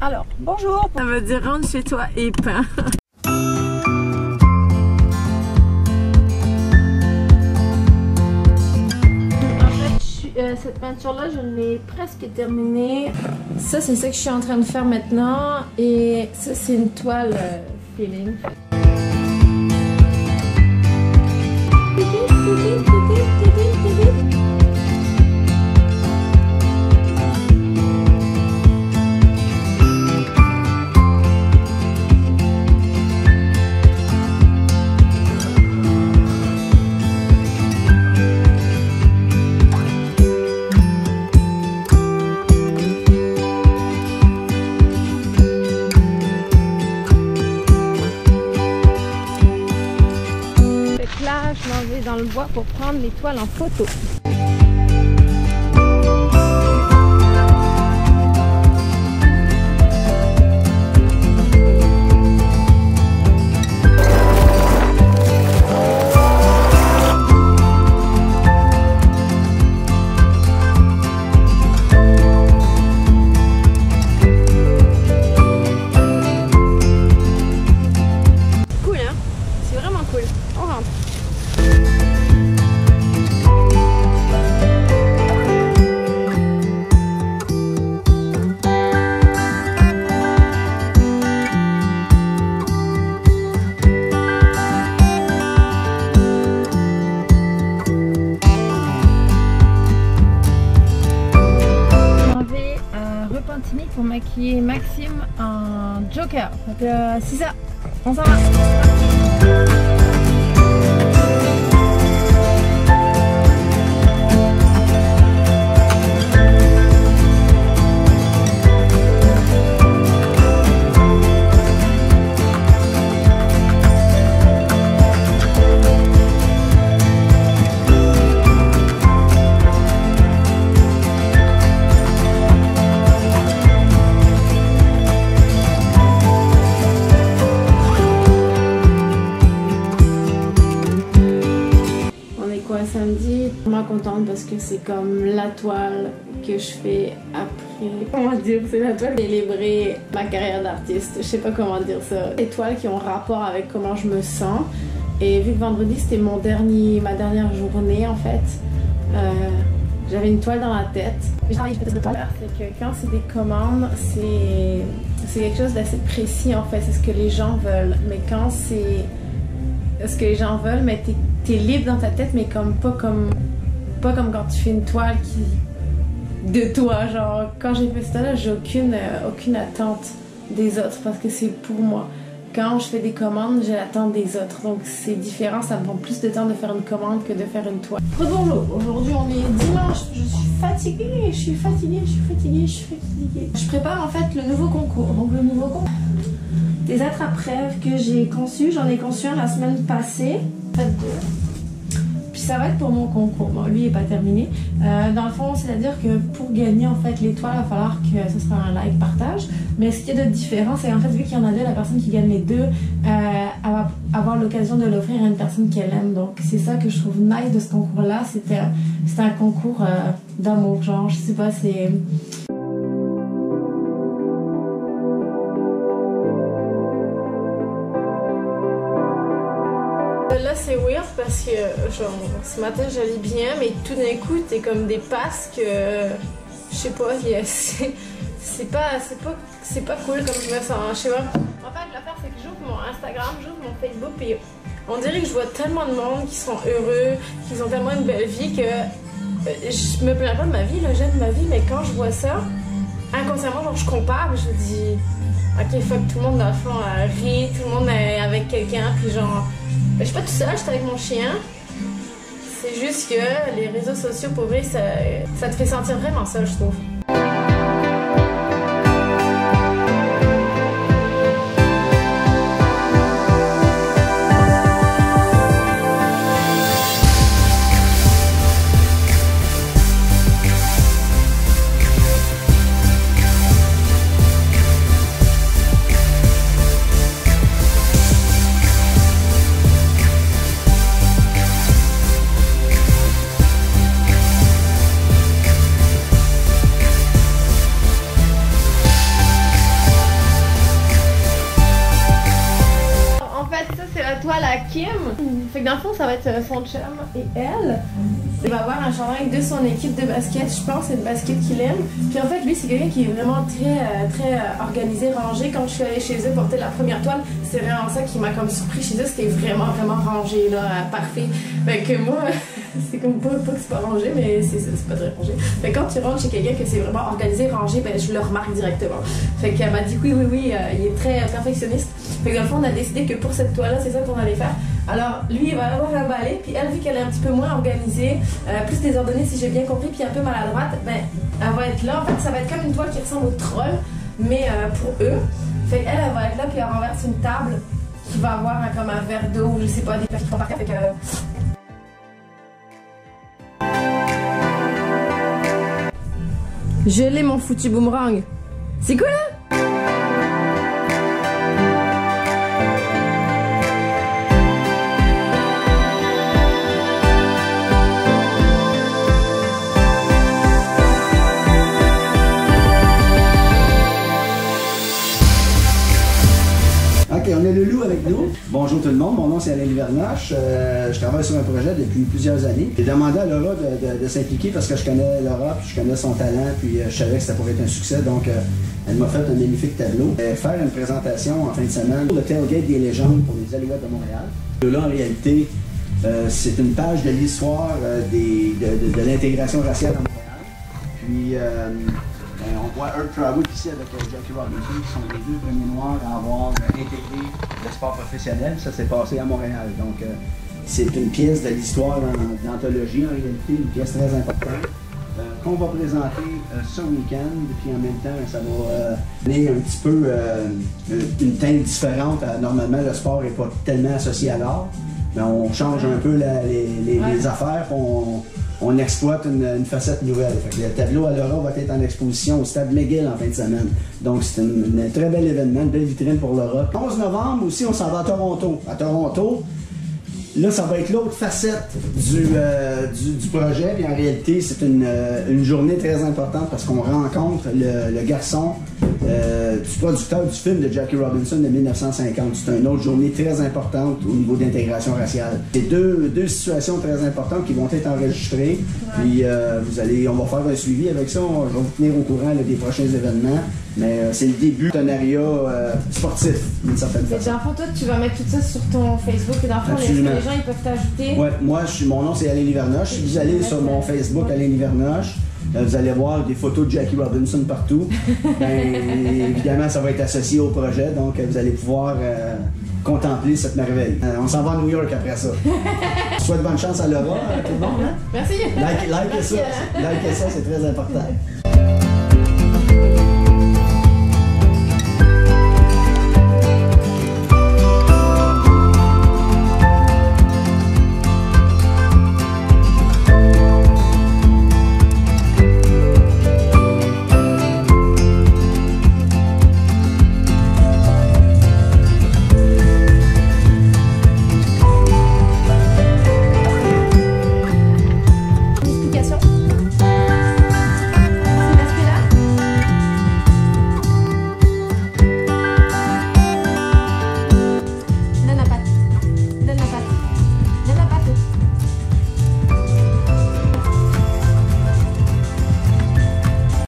Alors, bonjour. Ça veut dire rentre chez toi et peint. Cette peinture-là, je l'ai presque terminée. Ça, c'est ça que je suis en train de faire maintenant. Et ça, c'est une toile feeling. Là, je m'en vais dans le bois pour prendre les toiles en photo. Cool, hein? C'est vraiment cool. On rentre. Pour maquiller Maxime en Joker. Donc c'est ça, on s'en va. Samedi, vraiment contente parce que c'est comme la toile que je fais après. Comment dire, c'est la toile célébrer ma carrière d'artiste. Je sais pas comment dire ça. Des toiles qui ont rapport avec comment je me sens. Et vu que vendredi c'était ma dernière journée en fait, j'avais une toile dans la tête. Je travaille sur cette toile. C'est que quand c'est des commandes, c'est quelque chose d'assez précis en fait. C'est ce que les gens veulent. Mais quand c'est ce que les gens veulent, mais t'es libre dans ta tête, mais pas comme quand tu fais une toile de toi. Genre, quand j'ai fait ça là, j'ai aucune attente des autres parce que c'est pour moi. Quand je fais des commandes, j'ai l'attente des autres. Donc c'est différent, ça me prend plus de temps de faire une commande que de faire une toile. Bonjour, aujourd'hui on est dimanche, je suis fatiguée. Je prépare en fait le nouveau concours. Donc le nouveau concours des attrape-rêves que j'ai conçu, j'en ai conçu un la semaine passée. Puis ça va être pour mon concours. Bon, lui il n'est pas terminé. Dans le fond, c'est-à-dire que pour gagner en fait l'étoile, il va falloir que ce soit un like partage. Mais ce qui est de différent, c'est en fait vu qu'il y en a deux, la personne qui gagne les deux elle va avoir l'occasion de l'offrir à une personne qu'elle aime. Donc c'est ça que je trouve nice de ce concours-là. C'était un concours d'amour, genre je sais pas, c'est... Là c'est weird parce que genre ce matin j'allais bien mais tout d'un coup t'es comme des passes que je sais pas, c'est pas cool comme je me sens, je sais pas. En fait l'affaire c'est que j'ouvre mon Instagram, j'ouvre mon Facebook et on dirait que je vois tellement de monde qui sont heureux, qui ont tellement une belle vie que je me plains pas de ma vie, là, j'aime ma vie, mais quand je vois ça, inconsciemment genre je compare, je me dis ok fuck, tout le monde dans le fond rit, tout le monde est avec quelqu'un puis genre je suis pas toute seule, j'étais avec mon chien. C'est juste que les réseaux sociaux, pour vrai, ça te fait sentir vraiment seule, je trouve. toile à Kim. Fait que dans le fond, ça va être son chum et elle. Il va avoir un chandail de son équipe de basket, je pense, c'est une basket qu'il aime. Puis en fait, lui, c'est quelqu'un qui est vraiment très organisé, rangé. Quand je suis allée chez eux porter la première toile, c'est vraiment ça qui m'a comme surpris chez eux. C'était vraiment rangé, là, parfait. Fait que moi, c'est comme pas que c'est pas rangé, mais c'est pas très rangé. Fait que quand tu rentres chez quelqu'un que c'est vraiment organisé, rangé, ben je le remarque directement. Fait qu'elle m'a dit oui, il est très perfectionniste. Fait que dans le fond, on a décidé que pour cette toile-là, c'est ça qu'on allait faire. Alors, lui, il va avoir un balai, puis elle, vu qu'elle est un petit peu moins organisée, plus désordonnée, si j'ai bien compris, puis un peu maladroite, ben, elle va être là. En fait, ça va être comme une toile qui ressemble au troll, mais pour eux. Fait qu'elle, elle va être là, puis elle renverse une table qui va avoir comme un verre d'eau, je sais pas, des personnes qui vont partir. Fait que... Je l'ai, mon foutu boomerang. C'est quoi, là? Ok, on a le loup avec nous. Bonjour tout le monde, mon nom c'est Alain Livernoche. Je travaille sur un projet depuis plusieurs années. J'ai demandé à Laura de s'impliquer parce que je connais Laura, puis je connais son talent, puis je savais que ça pourrait être un succès. Donc, elle m'a fait un magnifique tableau. Faire une présentation en fin de semaine pour le Tailgate des légendes pour les Alouettes de Montréal. Là, en réalité, c'est une page de l'histoire de l'intégration raciale à Montréal. Puis, on voit Herb Trawood ici avec Jackie Robinson, qui sont les deux premiers noirs à avoir intégré le sport professionnel. Ça s'est passé à Montréal. Donc, c'est une pièce de l'histoire d'anthologie, en réalité, une pièce très importante qu'on va présenter ce week-end. Puis en même temps, ça va donner un petit peu une teinte différente. Normalement, le sport n'est pas tellement associé à l'art. Mais on change un peu les affaires. On exploite une facette nouvelle. Fait que le tableau à Laura va être en exposition au Stade McGill en fin de semaine. Donc c'est un très bel événement, une belle vitrine pour Laura. Le 11 novembre aussi, on s'en va à Toronto. À Toronto, là, ça va être l'autre facette du projet. Puis en réalité, c'est une journée très importante parce qu'on rencontre le garçon du producteur du film de Jackie Robinson de 1950. C'est une autre journée très importante au niveau d'intégration raciale. C'est deux situations très importantes qui vont être enregistrées. Puis on va faire un suivi avec ça. Je vais vous tenir au courant des prochains événements. Mais c'est le début du partenariat sportif, d'une certaine façon. Dans le fond, toi, tu vas mettre tout ça sur ton Facebook. Et dans le fond, les gens ils peuvent t'ajouter. Ouais, moi, mon nom c'est Alain Livernoche. Si vous allez sur mon Facebook, Alain Livernoche, vous allez voir des photos de Jackie Robinson partout. Ben, évidemment, ça va être associé au projet, donc vous allez pouvoir contempler cette merveille. On s'en va à New York après ça. Je souhaite bonne chance à Laura, tout le monde. Hein? Merci. Likez ça, c'est très important.